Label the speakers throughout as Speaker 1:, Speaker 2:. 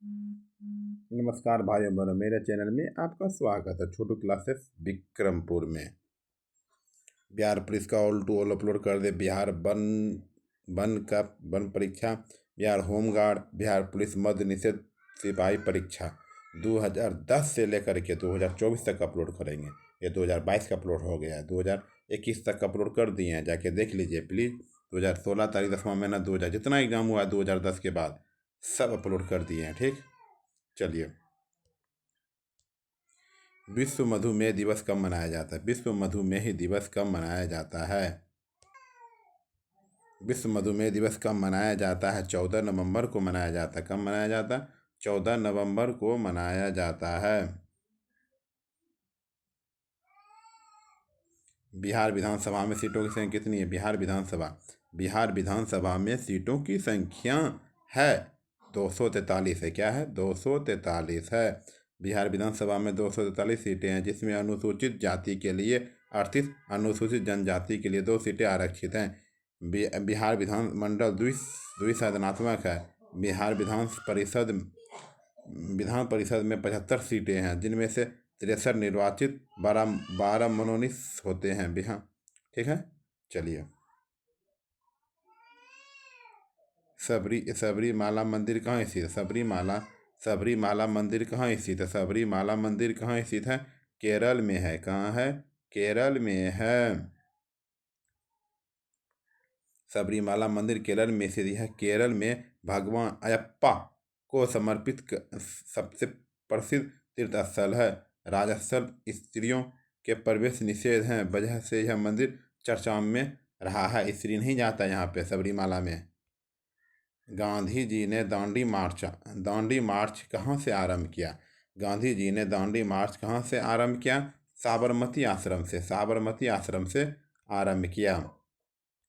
Speaker 1: नमस्कार भाइयों बहनों, मेरे चैनल में आपका स्वागत है। छोटू क्लासेस विक्रमपुर में बिहार पुलिस का ऑल टू ऑल अपलोड कर दे। बिहार वन परीक्षा, बिहार होमगार्ड, बिहार पुलिस मद्य निषेध सिपाही परीक्षा 2010 से लेकर के 2024 तक अपलोड करेंगे। ये 2022 का अपलोड हो गया है, 2021 तक अपलोड कर दिए हैं, जाके देख लीजिए प्लीज़। 2016 तारीख 10वां महीना 2000 जितना एग्जाम हुआ है 2010 के बाद सब अपलोड कर दिए हैं। ठीक, चलिए। विश्व मधुमेह दिवस कब मनाया जाता है? विश्व मधुमेह दिवस कब मनाया जाता है? विश्व मधुमेह दिवस कब मनाया जाता है? 14 नवंबर को मनाया जाता है। कब मनाया जाता है? 14 नवंबर को मनाया जाता है। बिहार विधानसभा में सीटों की संख्या कितनी है? बिहार विधानसभा में सीटों की संख्या है 243 है। क्या है? 243 है। बिहार विधानसभा में 243 सीटें हैं, जिसमें अनुसूचित जाति के लिए 38, अनुसूचित जनजाति के लिए 2 सीटें आरक्षित हैं। बिहार विधानमंडल द्विसदनात्मक है। विधान परिषद में 75 सीटें हैं, जिनमें से 63 निर्वाचित, 12 मनोनीत होते हैं। बिहार, ठीक है, चलिए। सबरीमाला मंदिर कहाँ स्थित है? सबरीमाला मंदिर कहाँ स्थित है? सबरीमाला मंदिर कहाँ स्थित है? केरल में है। कहाँ है? केरल में है। सबरीमाला मंदिर केरल में स्थित है। केरल में भगवान अयप्पा को समर्पित सबसे प्रसिद्ध तीर्थ स्थल है। राजस्थल स्त्रियों के प्रवेश निषेध हैं, वजह से यह मंदिर चर्चा में रहा है। स्त्री नहीं जाता यहाँ पे सबरीमाला में। गांधी जी ने दांडी मार्च कहाँ से आरंभ किया? गांधी जी ने दांडी मार्च कहाँ से आरंभ किया? साबरमती आश्रम से आरंभ किया।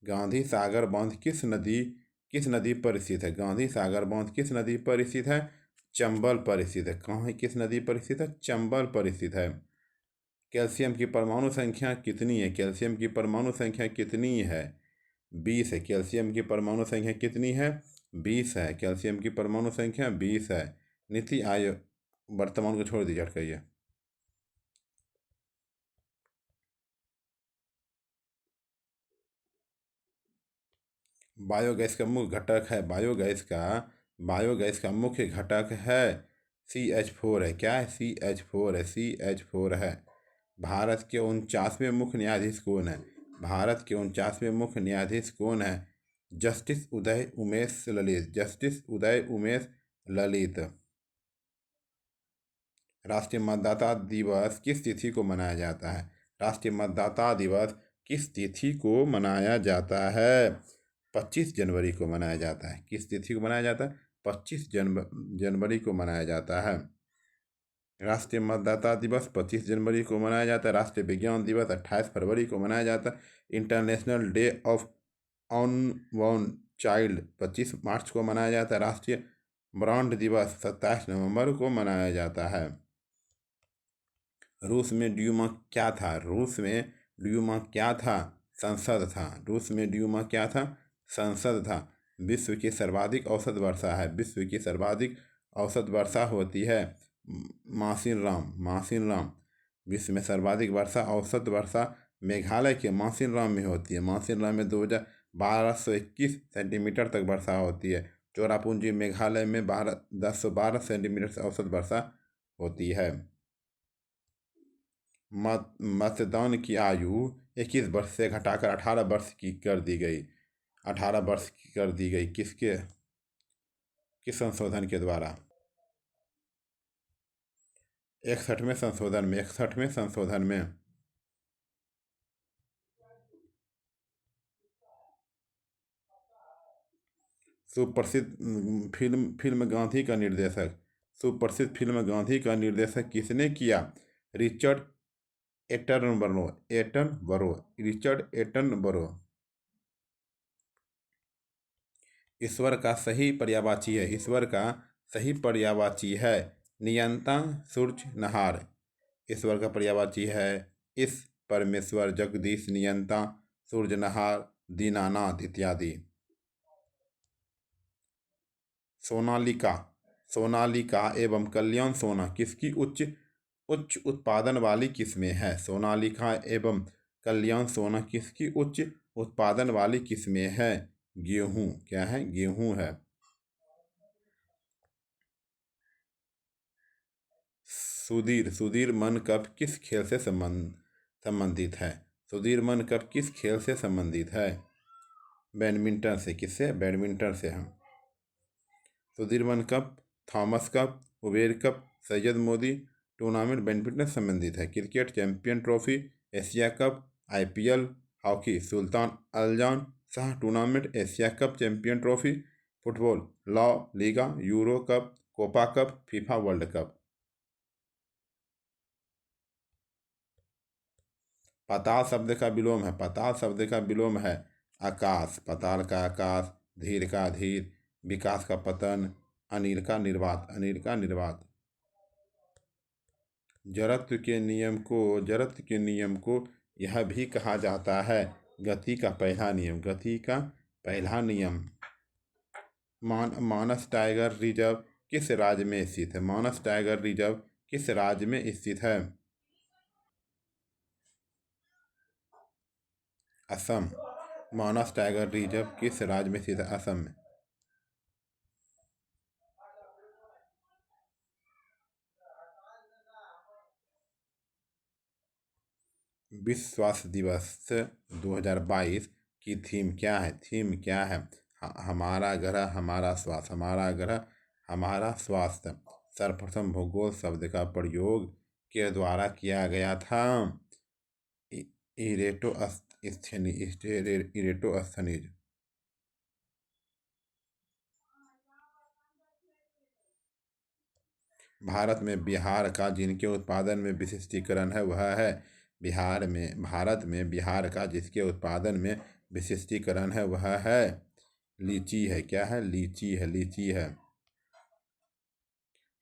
Speaker 1: गांधी सागर बांध किस नदी पर स्थित है? गांधी सागर बांध किस नदी पर स्थित है? चंबल पर स्थित है। कहाँ है? किस नदी पर स्थित है? चंबल पर स्थित है। कैल्शियम की परमाणु संख्या कितनी है? कैल्शियम की परमाणु संख्या कितनी है? 20 है। कैल्शियम की परमाणु संख्या कितनी है? 20 है। कैल्शियम की परमाणु संख्या 20 है। नीति आयोग, वर्तमान को छोड़ दीजिए, हटकाइए। बायोगैस का मुख्य घटक है। बायोगैस का मुख्य घटक है CH4 है। क्या है? CH4 है। भारत के 49वें मुख्य न्यायाधीश कौन है? भारत के 49वें मुख्य न्यायाधीश कौन है? जस्टिस उदय उमेश ललित। राष्ट्रीय मतदाता दिवस किस तिथि को मनाया जाता है? राष्ट्रीय मतदाता दिवस किस तिथि को मनाया जाता है? 25 जनवरी को मनाया जाता है। किस तिथि को मनाया जाता है? 25 जनवरी को मनाया जाता है। राष्ट्रीय मतदाता दिवस 25 जनवरी को मनाया जाता है। राष्ट्रीय विज्ञान दिवस 28 फरवरी को मनाया जाता है। International day of unborn child 25 मार्च को मनाया जाता है। राष्ट्रीय ब्रांड दिवस 27 नवंबर को मनाया जाता है। रूस में ड्यूमा क्या था? रूस में ड्यूमा क्या था? संसद था। रूस में ड्यूमा क्या था? संसद था। विश्व की सर्वाधिक औसत वर्षा है। विश्व की सर्वाधिक औसत वर्षा होती है मासिन राम। विश्व में सर्वाधिक वर्षा, औसत वर्षा मेघालय के मासिन राम में होती है। मासिन राम में 1221 सेंटीमीटर तक वर्षा होती है। चोरापुंजी मेघालय में 1012 सेंटीमीटर से औसत वर्षा होती है। मतदान की आयु 21 वर्ष से घटाकर 18 वर्ष की कर दी गई। 18 वर्ष की कर दी गई। किस संशोधन के द्वारा? 61वें संशोधन में सुप्रसिद्ध फिल्म गांधी का निर्देशक किसने किया? Richard Attenborough. ईश्वर का सही पर्यायवाची है नियंता सूरजनहार। ईश्वर का पर्यायवाची है इस परमेश्वर, जगदीश, नियंता, सूरजनहार, दीनानाथ इत्यादि। सोनालिका सोनालिका एवं कल्याण सोना किसकी उच्च उच्च उत्पादन वाली किस्में हैं? सोनालिका एवं कल्याण सोना किसकी उच्च उत्पादन वाली किस्में हैं? गेहूं। क्या है? गेहूं है। सुधीर सुधीर मन कप किस खेल से संबंधित है? सुधीर मन कप किस खेल से संबंधित है? बैडमिंटन से। किससे? बैडमिंटन से। हम Sudirman cup, Thomas cup, Uber cup, Syed Modi tournament badminton से संबंधित है। Cricket champion trophy, Asia cup, IPL, hockey Sultan अल्जान Shah tournament, Asia cup champion trophy, football La Liga, Euro cup, Copa cup, FIFA world cup. पाताल शब्द का विलोम है। पाताल शब्द का विलोम है आकाश। पाताल का आकाश, धीर का धीर, विकास का पतन, अनिल का निर्वात। अनिल का निर्वात। जड़त्व के नियम को यह भी कहा जाता है गति का पहला नियम। गति का पहला नियम। मानस टाइगर रिजर्व किस राज्य में स्थित है? मानस टाइगर रिजर्व किस राज्य में स्थित है? असम। मानस टाइगर रिजर्व किस राज्य में स्थित है? असम में। विश्व स्वास्थ्य दिवस 2022 की थीम क्या है? थीम क्या है? हमारा ग्रह हमारा स्वास्थ्य। हमारा ग्रह हमारा स्वास्थ्य। सर्वप्रथम भूगोल शब्द का प्रयोग के द्वारा किया गया था? इरेटोस्थनीज। भारत में बिहार का जिनके उत्पादन में विशिष्टीकरण है वह है। भारत में बिहार का जिसके उत्पादन में विशिष्टीकरण है वह है लीची है। क्या है? लीची है। लीची है।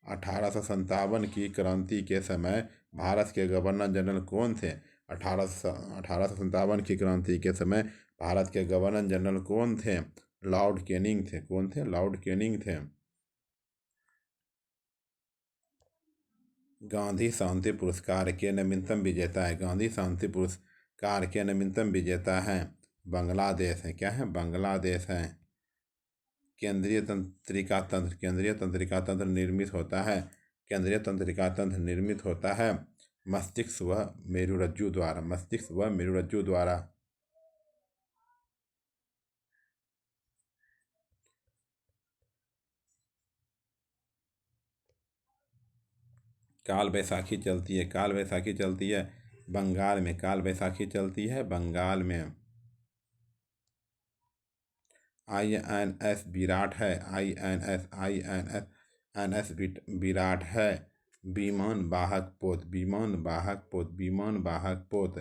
Speaker 1: 1857 की क्रांति के समय भारत के गवर्नर जनरल कौन थे? 1857 की क्रांति के समय भारत के गवर्नर जनरल कौन थे? लॉर्ड कैनिंग थे। कौन थे? लॉर्ड कैनिंग थे। गांधी शांति पुरस्कार के नवीनतम विजेता है। गांधी शांति पुरस्कार के नवीनतम विजेता हैं बांग्लादेश है। क्या है? बांग्लादेश है। केंद्रीय तंत्रिका तंत्र निर्मित होता है। केंद्रीय तंत्रिका तंत्र निर्मित होता है मस्तिष्क व मेरुरज्जु द्वारा। मस्तिष्क व मेरुरज्जु द्वारा। काल बैसाखी चलती है। काल बैसाखी चलती है बंगाल में। काल बैसाखी चलती है बंगाल में। INS विराट है। INS विराट है। विमान वाहक पोत। विमान वाहक पोत। विमान वाहक पोत।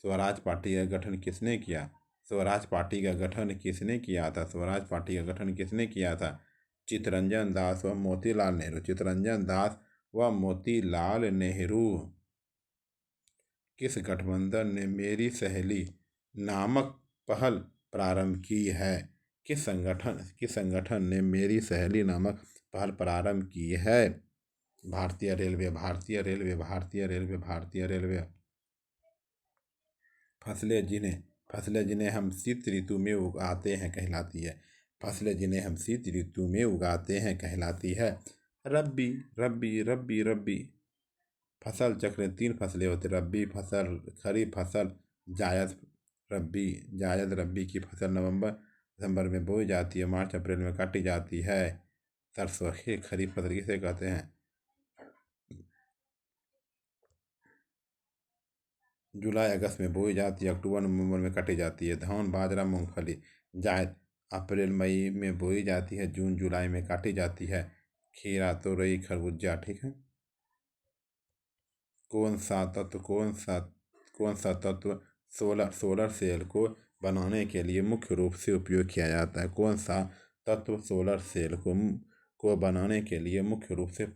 Speaker 1: स्वराज पार्टी का गठन किसने किया? स्वराज पार्टी का गठन किसने किया था? स्वराज पार्टी का गठन किसने किया था? चित्तरंजन दास व मोतीलाल नेहरू। चित्तरंजन दास व मोतीलाल नेहरू। किस गठबंधन ने मेरी सहेली नामक पहल प्रारंभ की है? किस संगठन ने मेरी सहेली नामक पहल प्रारंभ की है? भारतीय रेलवे। भारतीय रेलवे। भारतीय रेलवे। भारतीय रेलवे। फसलें जिन्हें हम शीत ऋतु में उगाते हैं कहलाती है। फसलें जिन्हें हम शीत ऋतु में उगाते हैं कहलाती है रब्बी। रब्बी। रब्बी। रब्बी। फसल चक्र में 3 फसलें होती हैं। रब्बी फसल, खरीफ फसल, जायद। रब्बी। जायद रब्बी की फसल नवंबर दिसंबर में बोई जाती है, मार्च अप्रैल में काटी जाती है। सरसों की खरीफ फसल किसे कहते हैं? जुलाई अगस्त में बोई जाती है, अक्टूबर नवंबर में काटी जाती है। धान, बाजरा, मूंगफली। जायद अप्रैल मई में बोई जाती है, जून जुलाई में काटी जाती है। खीरा, तोरई, खरबूजा। ठीक है। कौन सा तत्व सोलर सेल को बनाने के लिए मुख्य रूप से उपयोग किया जाता है? कौन सा तत्व सोलर सेल को बनाने के लिए मुख्य रूप से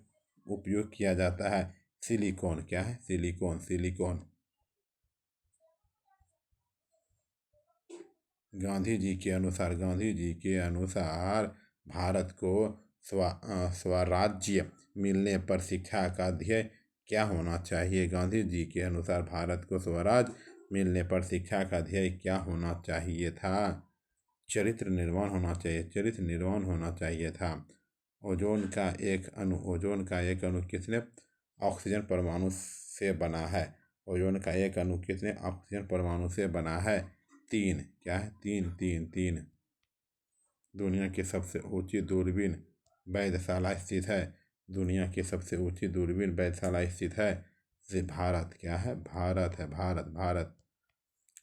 Speaker 1: उपयोग किया जाता है? सिलिकॉन। क्या है? सिलिकॉन। सिलिकॉन। गांधी जी के अनुसार भारत को स्वराज्य मिलने पर शिक्षा का ध्येय क्या होना चाहिए? गांधी जी के अनुसार भारत को स्वराज मिलने पर शिक्षा का ध्येय क्या होना चाहिए था? चरित्र निर्माण होना चाहिए, चरित्र निर्माण होना चाहिए था। ओजोन का एक अणु कितने ऑक्सीजन परमाणु से बना है? ओजोन का एक अणु कितने ऑक्सीजन परमाणु से बना है? 3। क्या है? 3 3 3। दुनिया की सबसे ऊंची दूरबीन वेधशाला स्थित है? दुनिया की सबसे ऊंची दूरबीन वेधशाला स्थित है भारत। क्या है? भारत है, भारत भारत।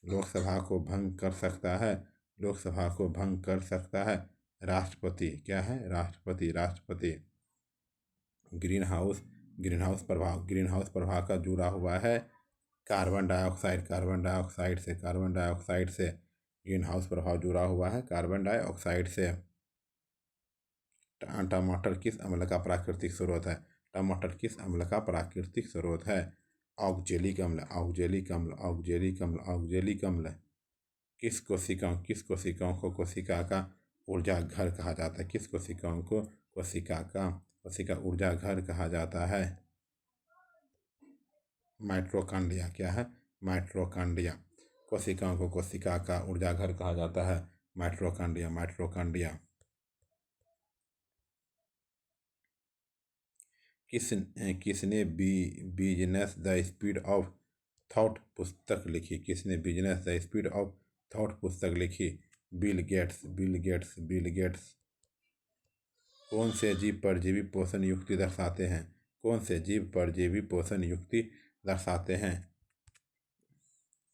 Speaker 1: लोकसभा को भंग कर सकता है? लोकसभा को भंग कर सकता है राष्ट्रपति। क्या है? राष्ट्रपति राष्ट्रपति। ग्रीन हाउस प्रभाव का जुड़ा हुआ है कार्बन डाइऑक्साइड। कार्बन डाइऑक्साइड से ग्रीन हाउस प्रभाव जुड़ा हुआ है कार्बन डाइऑक्साइड से। टमाटर किस अम्ल का प्राकृतिक स्रोत है? टमाटर किस अम्ल का प्राकृतिक स्रोत है? ऑक्जेलिक अम्ल, ऑक्जेलिक अम्ल, ऑक्जेलिक अम्ल, ऑक्जेलिक अम्ल। किस कोशिकाओं को कोशिका का ऊर्जा घर कहा जाता है? किस कोशिकाओं को कोशिका ऊर्जा घर कहा जाता है? माइटोकॉन्ड्रिया। क्या है? माइटोकॉन्ड्रिया। कोशिकाओं को कोशिका का ऊर्जा घर कहा जाता है माइटोकॉन्ड्रिया, माइटोकॉन्ड्रिया। किसने business the speed of thought पुस्तक लिखी? किसने business the speed of thought पुस्तक लिखी? Bill Gates, Bill Gates, Bill Gates. कौन से जीव परजीवी पोषण युक्ति दर्शाते हैं? कौन से जीव परजीवी पोषण युक्ति दर्शाते हैं?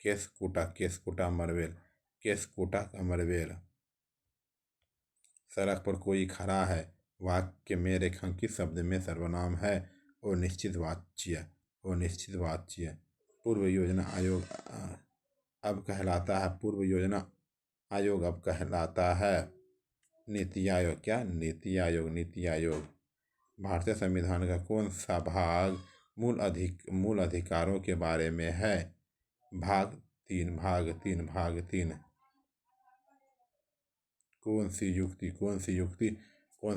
Speaker 1: केसकुटा मरवेल, केसकुटा अमरवेल। सड़क पर कोई खड़ा है वाक्य में रेखांकित शब्द में सर्वनाम है। और निश्चित वाच्य, और निश्चित वाच्य। पूर्व योजना आयोग अब कहलाता है पूर्व योजना आयोग अब कहलाता है नीति आयोग। क्या? नीति आयोग, नीति आयोग। भारतीय संविधान का कौन सा भाग मूल अधिकारों के बारे में है? भाग 3, भाग 3, भाग 3। कौन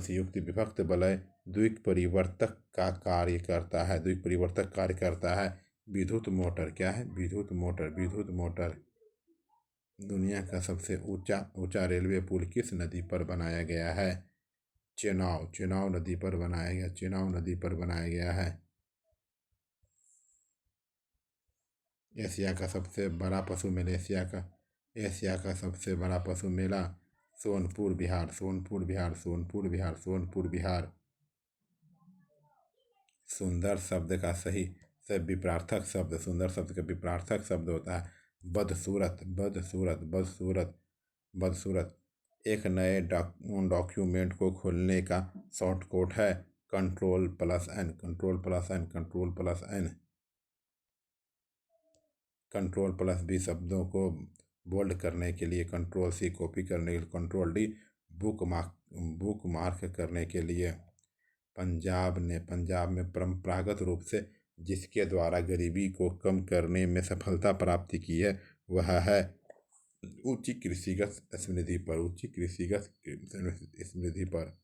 Speaker 1: सी युक्ति विभक्त वलय द्विक परिवर्तक का कार्य करता है? द्विक परिवर्तक कार्य करता है विद्युत मोटर। क्या है? विद्युत मोटर, विद्युत मोटर। दुनिया का सबसे ऊंचा रेलवे पुल किस नदी पर बनाया गया है? चेनाब नदी पर बनाया गया, चेनाब नदी पर बनाया गया है। एशिया का सबसे बड़ा पशु मेला, एशिया का सबसे बड़ा पशु मेला सोनपुर बिहार, सोनपुर बिहार, सोनपुर बिहार, सोनपुर बिहार। सुंदर शब्द का सही से विपरार्थक शब्द, सुंदर शब्द का विपरार्थक शब्द होता है बदसूरत, बदसूरत, बदसूरत, बदसूरत। एक नए डॉक्यूमेंट को खोलने का शॉर्टकट है Ctrl+N, Ctrl+N, Ctrl+N। Ctrl+B शब्दों को बोल्ड करने के लिए, Ctrl+C कॉपी करने के लिए, Ctrl+D बुक मार्क करने के लिए। पंजाब में परंपरागत रूप से जिसके द्वारा गरीबी को कम करने में सफलता प्राप्त की है वह है ऊंची कृषिगत समृद्धि पर, ऊंची कृषिगत समृद्धि पर।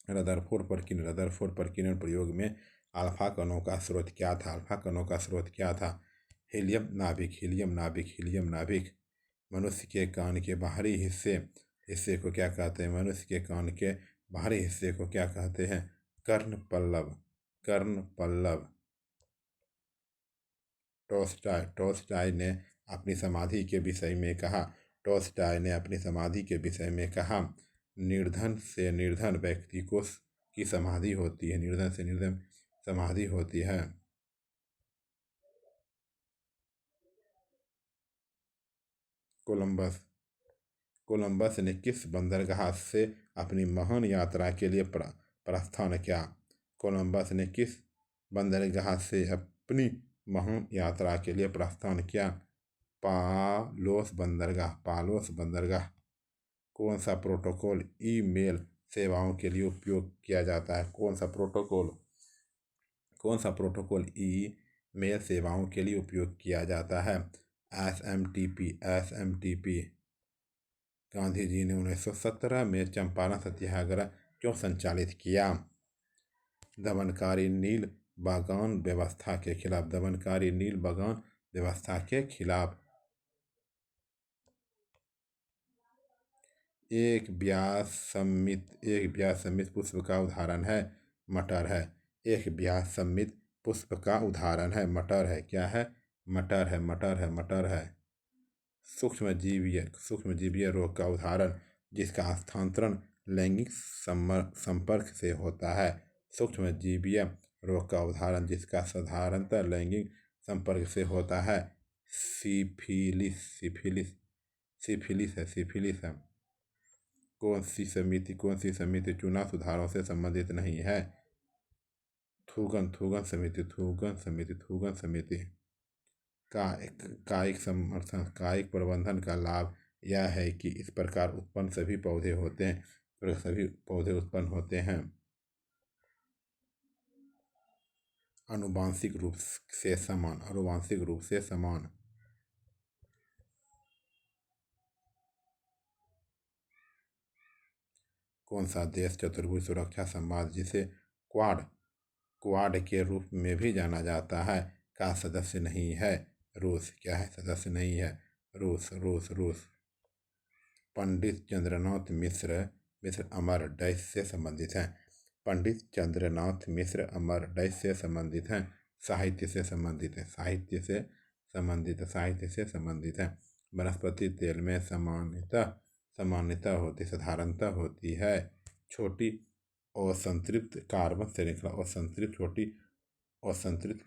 Speaker 1: रदरफोर्ड प्रकीर्णन प्रयोग में अल्फा कणों का स्रोत क्या था? अल्फा कणों का स्रोत क्या था? हीलियम नाभिक, हीलियम नाभिक, हीलियम नाभिक। मनुष्य के कान के बाहरी हिस्से को क्या कहते हैं? मनुष्य के कान के बाहरी हिस्से को क्या कहते हैं? कर्ण पल्लव, कर्ण पल्लव। टॉल्स्टॉय ने अपनी समाधि के विषय में कहा, टॉल्स्टॉय ने अपनी समाधि के विषय में कहा, निर्धन से निर्धन व्यक्ति को की समाधि होती है, निर्धन से निर्धन समाधि होती है। कोलंबस ने किस बंदरगाह से अपनी महान यात्रा के लिए प्रस्थान किया? कोलंबस ने किस बंदरगाह से अपनी महान यात्रा के लिए प्रस्थान किया? पालोस बंदरगाह, पालोस बंदरगाह। कौन सा प्रोटोकॉल ईमेल सेवाओं के लिए उपयोग किया जाता है? कौन सा प्रोटोकॉल ईमेल सेवाओं के लिए उपयोग किया जाता है? SMTP, SMTP। गांधी जी ने 1917 में चंपारण सत्याग्रह क्यों संचालित किया? दमनकारी नील बागान व्यवस्था के खिलाफ। दमनकारी नील बागान व्यवस्था के खिलाफ। एक ब्याज सम्मित पुष्प का उदाहरण है मटर है। एक ब्याज सम्मित पुष्प का उदाहरण है मटर है। क्या है? मटर है, मटर है, मटर है। सूक्ष्मजीवीय रोग का उदाहरण जिसका स्थानांतरण लैंगिक संपर्क से होता है। सूक्ष्मजीवीय रोग का उदाहरण जिसका साधारणतः लैंगिक संपर्क से होता है। सिफिलिस। सिफिलिस सिफिलिस है, सिफिलिस है। कौन सी समिति चुनाव सुधारों से संबंधित नहीं है? थूगन समिति। कायिक प्रबंधन का लाभ यह है कि इस प्रकार उत्पन्न सभी पौधे उत्पन्न होते हैं। आनुवांशिक रूप से समान। कौन सा देश चतुर्भुज सुरक्षा संवाद जिसे क्वाड के रूप में भी जाना जाता है का सदस्य नहीं है? रूस। क्या है? सदस्य नहीं है। रूस। पंडित चंद्रनाथ मिश्र अमर डैश से संबंधित हैं। पंडित चंद्रनाथ मिश्र अमर डैश से संबंधित हैं। साहित्य से संबंधित है। वनस्पति तेल में सामान्यतः होती है छोटी असंतृप्त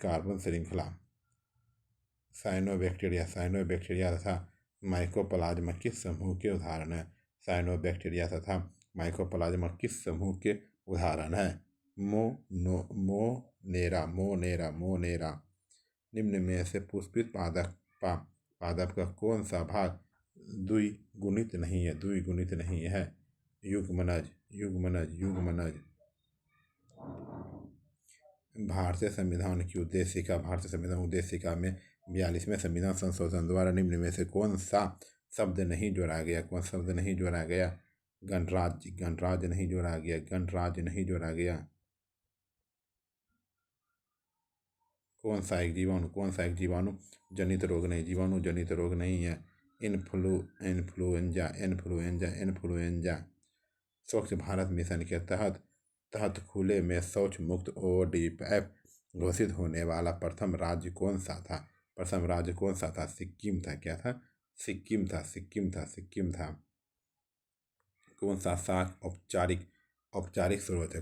Speaker 1: कार्बन श्रृंखला। साइनोबैक्टीरिया तथा माइकोप्लाज्मा किस समूह के उदाहरण हैं? साइनोबैक्टीरिया तथा माइकोप्लाज्मा किस समूह के उदाहरण हैं? मोनेरा। निम्न में से पुष्पित पादप का कौन सा भाग द्विगुणित नहीं है? युग्मनज। भारतीय संविधान उद्देशिका में 42वें संविधान संशोधन द्वारा निम्न में से कौन सा शब्द नहीं जोड़ा गया? गणराज्य नहीं जोड़ा गया। कौन सा एक जीवाणु जनित रोग नहीं है? इन्फ्लुएंजा। स्वच्छ भारत मिशन के तहत खुले में शौच मुक्त ODF घोषित होने वाला प्रथम राज्य कौन सा था? सिक्किम था। क्या था? सिक्किम था। कौन सा शाख औपचारिक स्रोत है?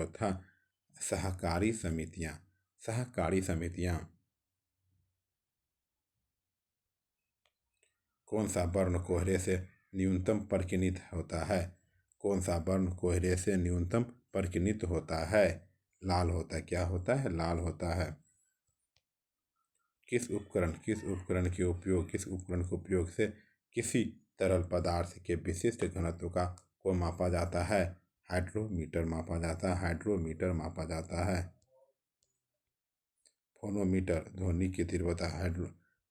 Speaker 1: था? सहकारी समितियां। कौन सा वर्ण कोहरे से न्यूनतम परिकिनित होता है? लाल होता है। क्या होता है? लाल होता है। किस उपकरण के उपयोग से किसी तरल पदार्थ के विशिष्ट घनत्व को मापा जाता है? हाइड्रोमीटर मापा जाता है। फोनोमीटर ध्वनि की तीव्रता।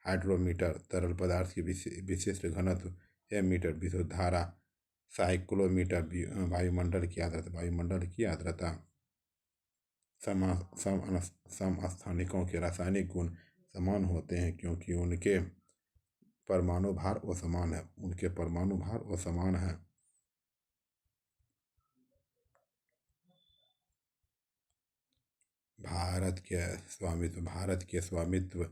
Speaker 1: हाइड्रोमीटर तरल पदार्थ की विशिष्ट घनत्व। एमीटर विद्युत धारा। साइक्लोमीटर वायुमंडल की आर्द्रता। समस्थानिकों के रासायनिक गुण समान होते हैं क्योंकि उनके परमाणु भार असमान है। भारत के स्वामित्व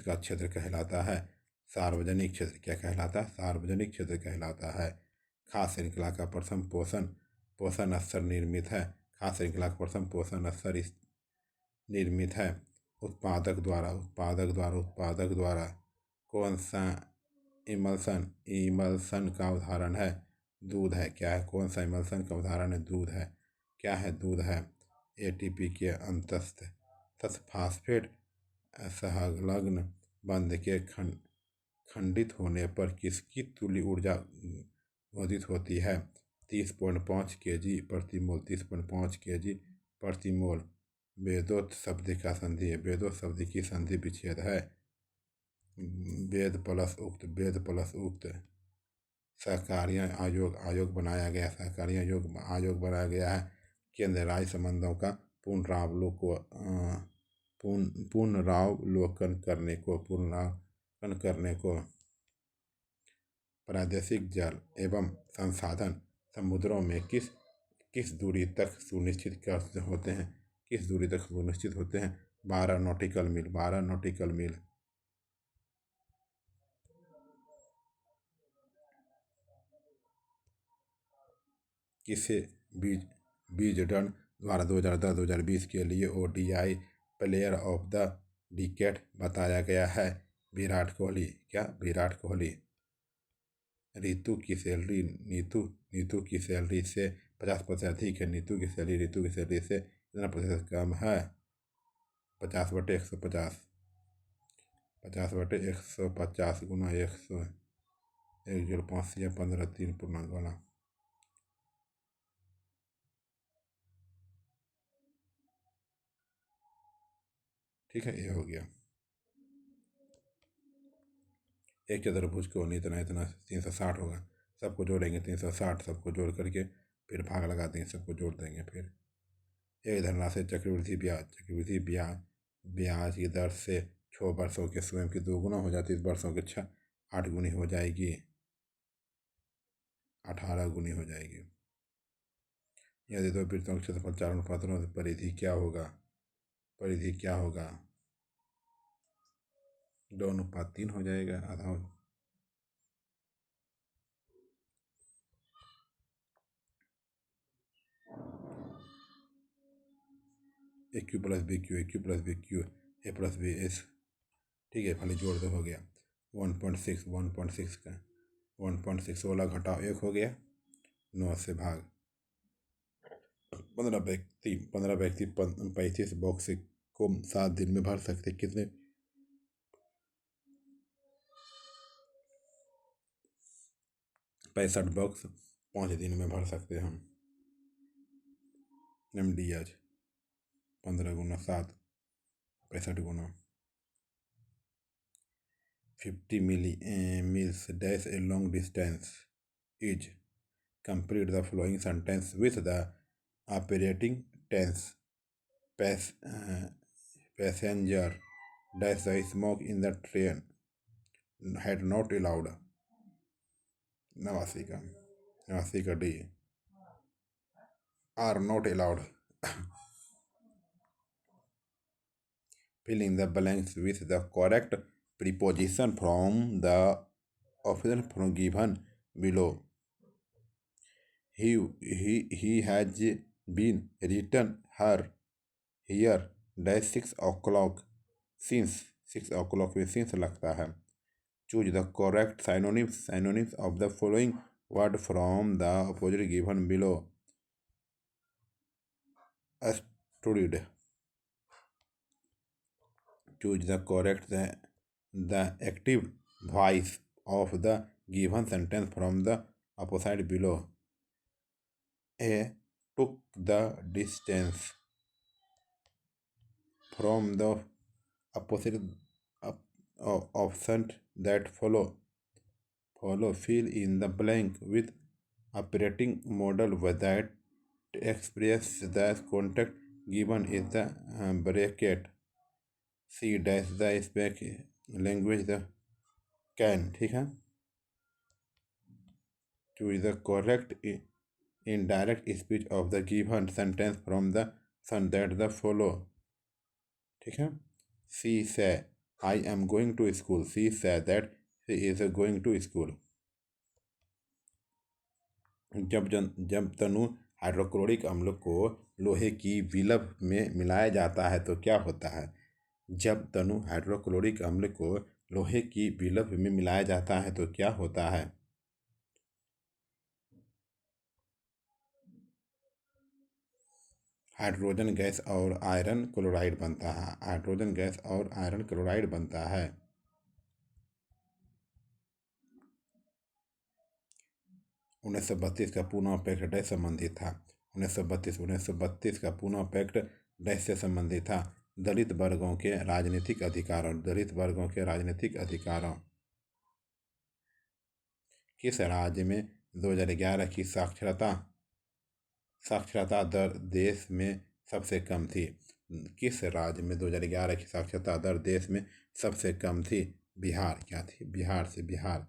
Speaker 1: का क्षेत्र कहलाता है सार्वजनिक क्षेत्र। क्या कहलाता है? सार्वजनिक क्षेत्र कहलाता है। खाद्य श्रृंखला का प्रथम पोषण स्तर निर्मित है। खाद्य श्रृंखला का प्रथम पोषण स्तर निर्मित है उत्पादक द्वारा। कौन सा इमल्सन का उदाहरण है? दूध है। क्या है? कौन सा इमल्सन का उदाहरण है? दूध है। क्या है? दूध है। ATP के अंतस्थ फास्फेट सहलग्न बंध के खंडित होने पर किसकी तुल्य ऊर्जा घोषित होती है? 30.5 kg प्रति मोल। 30.5 kg प्रति मोल। वेदोक्त शब्द की संधि विच्छेद है। वेद प्लस उक्त। सहकारिता आयोग बनाया गया है। केंद्र राज्य संबंधों का पुनरावलोकन करने को प्रादेशिक जल एवं संसाधन समुद्रों में किस दूरी तक सुनिश्चित होते हैं 12 नॉटिकल मील। किसे बीजडन द्वारा 2010-2020 के लिए ODI player of the decade बताया गया है? विराट कोहली। नीतू की सैलरी से 50% अधिक है। नीतू की सैलरी से कितना प्रतिशत कम है? 50/150। 50/150 गुना 100 105 या 15 3 पूर्णांक वाला। ठीक है, ये हो गया। एक चतुर्भुज को इतना 360 होगा। सबको जोड़ेंगे 360, सबको जोड़ करके फिर भाग लगा देंगे, सबको जोड़ देंगे। फिर एक धनराशि चक्रवृद्धि ब्याज की दर से 6 वर्षों के स्वयं की 2 गुना हो जाती है। 30 वर्षों के 8 गुनी हो जाएगी, 18 गुनी हो जाएगी। यदि 2 वृत्तों के क्षेत्रफल 4 अनुपातों में परिधि क्या होगा? 2:3 हो जाएगा, आधा। AQ + BQ A+B S। ठीक है, खाली जोड़ दो, हो गया 1.6 का 1.6 16 घटाओ 1 हो गया। 9 से भाग। 15 व्यक्ति 35 बॉक्स को 7 दिन में भर सकते कितने? 65 बॉक्स 5 दिन में भर सकते हैं हम। MD आज 15 गुना 7 65 गुना 50 meals dash a long distance is. Complete the following sentence with the operating tense. Passenger dash the smoke in the train had not allowed. नवासी का D are not allowed. Fill in the blanks with the correct preposition from the option given below. He has been written here dash 6 o'clock since 6 o'clock में since लगता है। Choose the correct synonyms of the following word from the opposite given below. Studied. Choose the correct the active voice of the given sentence from the opposite below. A took the distance from the opposite options that follow. Fill in the blank with operating model that express the context given is the bracket. C dash the spec language the can। ठीक है। Choose the correct indirect speech of the given sentence from the that the follow। ठीक है। She said I am going to school। She said that she is going to school। जब तनु hydrochloric अम्ल को लोहे की विलव में मिलाया जाता है तो क्या होता है? जब तनु हाइड्रोक्लोरिक अम्ल को लोहे की विलव में मिलाया जाता है तो क्या होता है? हाइड्रोजन गैस और आयरन क्लोराइड बनता है। 1932 का पूना पैक्ट डैश संबंधित था। 1932 का पूना पैक्ट डैश से संबंधित था। दलित वर्गों के राजनीतिक अधिकारों किस राज्य में 2011 की साक्षरता दर देश में सबसे कम थी? किस राज्य में 2011 की साक्षरता दर देश में सबसे कम थी? बिहार। क्या थी? बिहार से बिहार।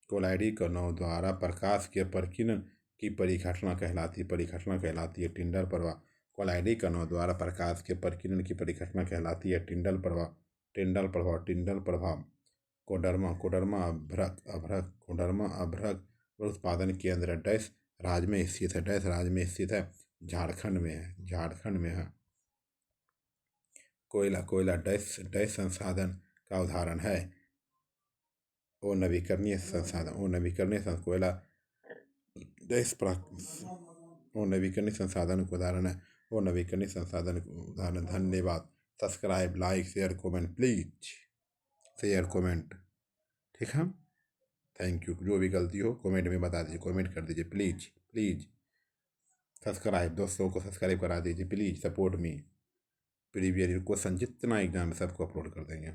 Speaker 1: कोलाइडी कनौ द्वारा प्रकाश के प्रकीर्णन की परिघटना कहलाती है टिंडल प्रभाव। कोलाइडी कनौ द्वारा प्रकाश के प्रकीर्णन की परिघटना कहलाती है टिंडल प्रभाव। कोडरमा अभ्रक उत्पादन केंद्र डैश राज्य में स्थित है? झारखंड में है। कोयला डैश संसाधन का उदाहरण है? नवीकरणीय संसाधन। कोयला डैश नवीकरणीय संसाधन का उदाहरण है। नवीकरणीय संसाधन का उदाहरण। धन्यवाद। Subscribe, like, share, comment please. Share comment, ठीक है। Thank you. जो भी गलती हो कमेंट में बता दीजिए, कमेंट कर दीजिए प्लीज। सब्सक्राइब, दोस्तों को सब्सक्राइब करा दीजिए please. Support me. Previous question जितना एग्जाम है सबको अपलोड कर देंगे।